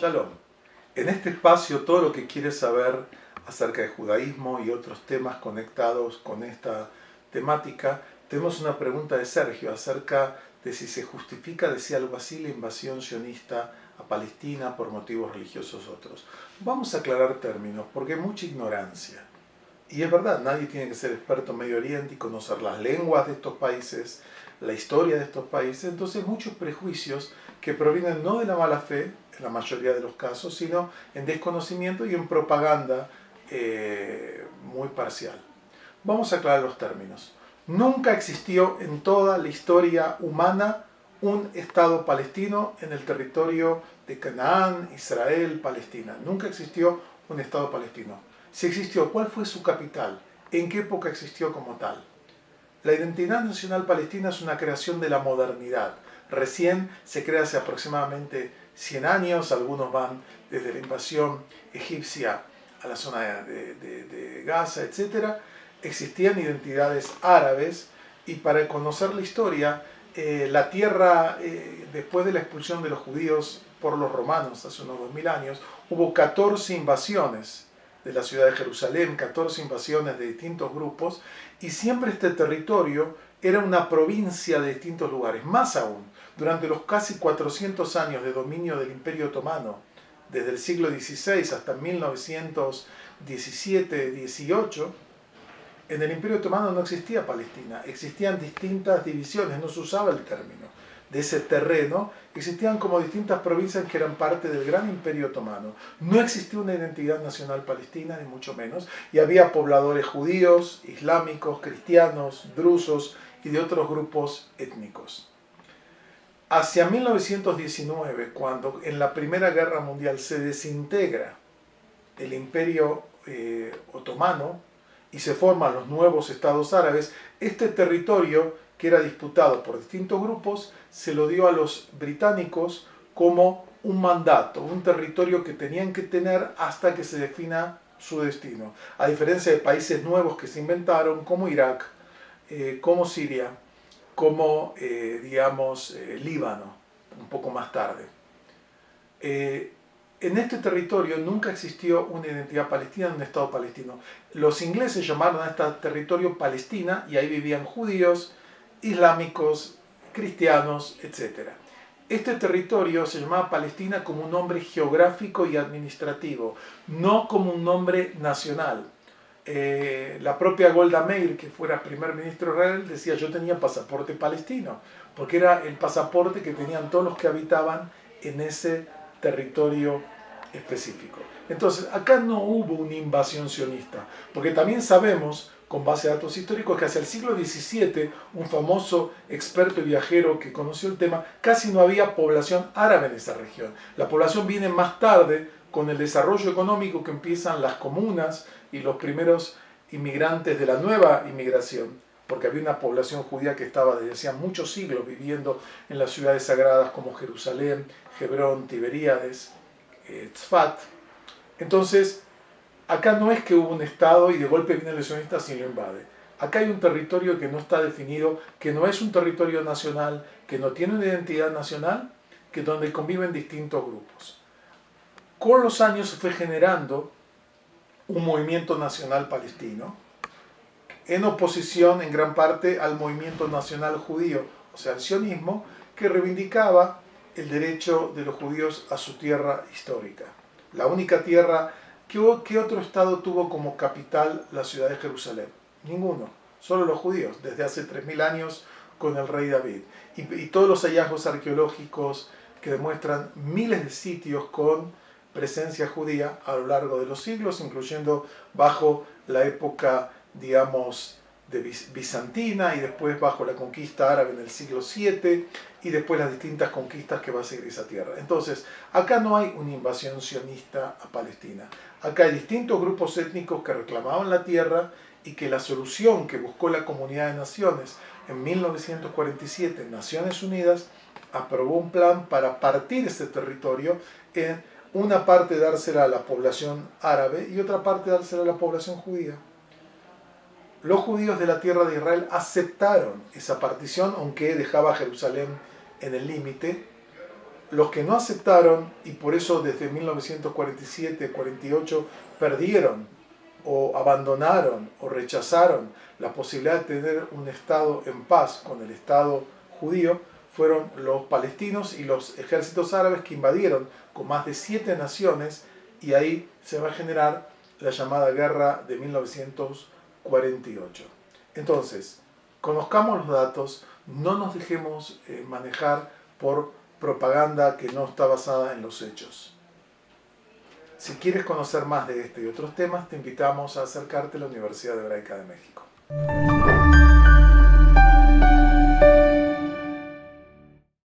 Shalom. En este espacio, todo lo que quieres saber acerca de judaísmo y otros temas conectados con esta temática, tenemos una pregunta de Sergio acerca de si se justifica, decía algo así, la invasión sionista a Palestina por motivos religiosos otros. Vamos a aclarar términos, porque hay mucha ignorancia. Y es verdad, nadie tiene que ser experto en Medio Oriente y conocer las lenguas de estos países, la historia de estos países. Entonces, muchos prejuicios que provienen no de la mala fe, en la mayoría de los casos, sino en desconocimiento y en propaganda muy parcial. Vamos a aclarar los términos. Nunca existió en toda la historia humana un Estado palestino en el territorio de Canaán, Israel, Palestina. Nunca existió un Estado palestino. Si existió, ¿cuál fue su capital? ¿En qué época existió como tal? La identidad nacional palestina es una creación de la modernidad. Recién se crea hace aproximadamente 100 años, algunos van desde la invasión egipcia a la zona de Gaza, etc. Existían identidades árabes y para conocer la historia, la tierra, después de la expulsión de los judíos por los romanos hace unos 2000 años, hubo 14 invasiones de la ciudad de Jerusalén, 14 invasiones de distintos grupos, y siempre este territorio era una provincia de distintos lugares. Más aún, durante los casi 400 años de dominio del Imperio Otomano, desde el siglo XVI hasta 1917-18, en el Imperio Otomano no existía Palestina, existían distintas divisiones, no se usaba el término de ese terreno, existían como distintas provincias que eran parte del gran Imperio Otomano. No existía una identidad nacional palestina, ni mucho menos, y había pobladores judíos, islámicos, cristianos, drusos y de otros grupos étnicos. Hacia 1919, cuando en la Primera Guerra Mundial se desintegra el Imperio Otomano y se forman los nuevos estados árabes, este territorio que era disputado por distintos grupos, se lo dio a los británicos como un mandato, un territorio que tenían que tener hasta que se defina su destino. A diferencia de países nuevos que se inventaron, como Irak, como Siria, como, Líbano, un poco más tarde. En este territorio nunca existió una identidad palestina, un Estado palestino. Los ingleses llamaron a este territorio Palestina y ahí vivían judíos, islámicos, cristianos, etc. Este territorio se llamaba Palestina como un nombre geográfico y administrativo, no como un nombre nacional. La propia Golda Meir, que fuera primer ministro de Israel, decía: yo tenía pasaporte palestino, porque era el pasaporte que tenían todos los que habitaban en ese territorio específico. Entonces, acá no hubo una invasión sionista, porque también sabemos, con base a datos históricos, que hacia el siglo XVII, un famoso experto y viajero que conoció el tema, casi no había población árabe en esa región. La población viene más tarde, con el desarrollo económico, que empiezan las comunas y los primeros inmigrantes de la nueva inmigración, porque había una población judía que estaba desde hacía muchos siglos viviendo en las ciudades sagradas como Jerusalén, Hebrón, Tiberíades, Tzfat. Entonces, acá no es que hubo un Estado y de golpe viene el sionista y lo invade. Acá hay un territorio que no está definido, que no es un territorio nacional, que no tiene una identidad nacional, que donde conviven distintos grupos. Con los años se fue generando un movimiento nacional palestino, en oposición en gran parte al movimiento nacional judío, o sea, el sionismo, que reivindicaba el derecho de los judíos a su tierra histórica. La única tierra. ¿Qué otro estado tuvo como capital la ciudad de Jerusalén? Ninguno, solo los judíos, desde hace 3000 años con el rey David. Y todos los hallazgos arqueológicos que demuestran miles de sitios con presencia judía a lo largo de los siglos, incluyendo bajo la época, de bizantina y después bajo la conquista árabe en el siglo VII y después las distintas conquistas que va a seguir esa tierra. Entonces, acá no hay una invasión sionista a Palestina. Acá hay distintos grupos étnicos que reclamaban la tierra y que la solución que buscó la Comunidad de Naciones en 1947, Naciones Unidas, aprobó un plan para partir ese territorio en una parte dársela a la población árabe y otra parte dársela a la población judía. Los judíos de la tierra de Israel aceptaron esa partición, aunque dejaba a Jerusalén en el límite, Los que no aceptaron, y por eso desde 1947-48 perdieron o abandonaron o rechazaron la posibilidad de tener un Estado en paz con el Estado judío, fueron los palestinos y los ejércitos árabes que invadieron con más de 7 naciones, y ahí se va a generar la llamada guerra de 1948. Entonces, conozcamos los datos, no nos dejemos manejar por propaganda que no está basada en los hechos. Si quieres conocer más de este y otros temas, te invitamos a acercarte a la Universidad Hebraica de México.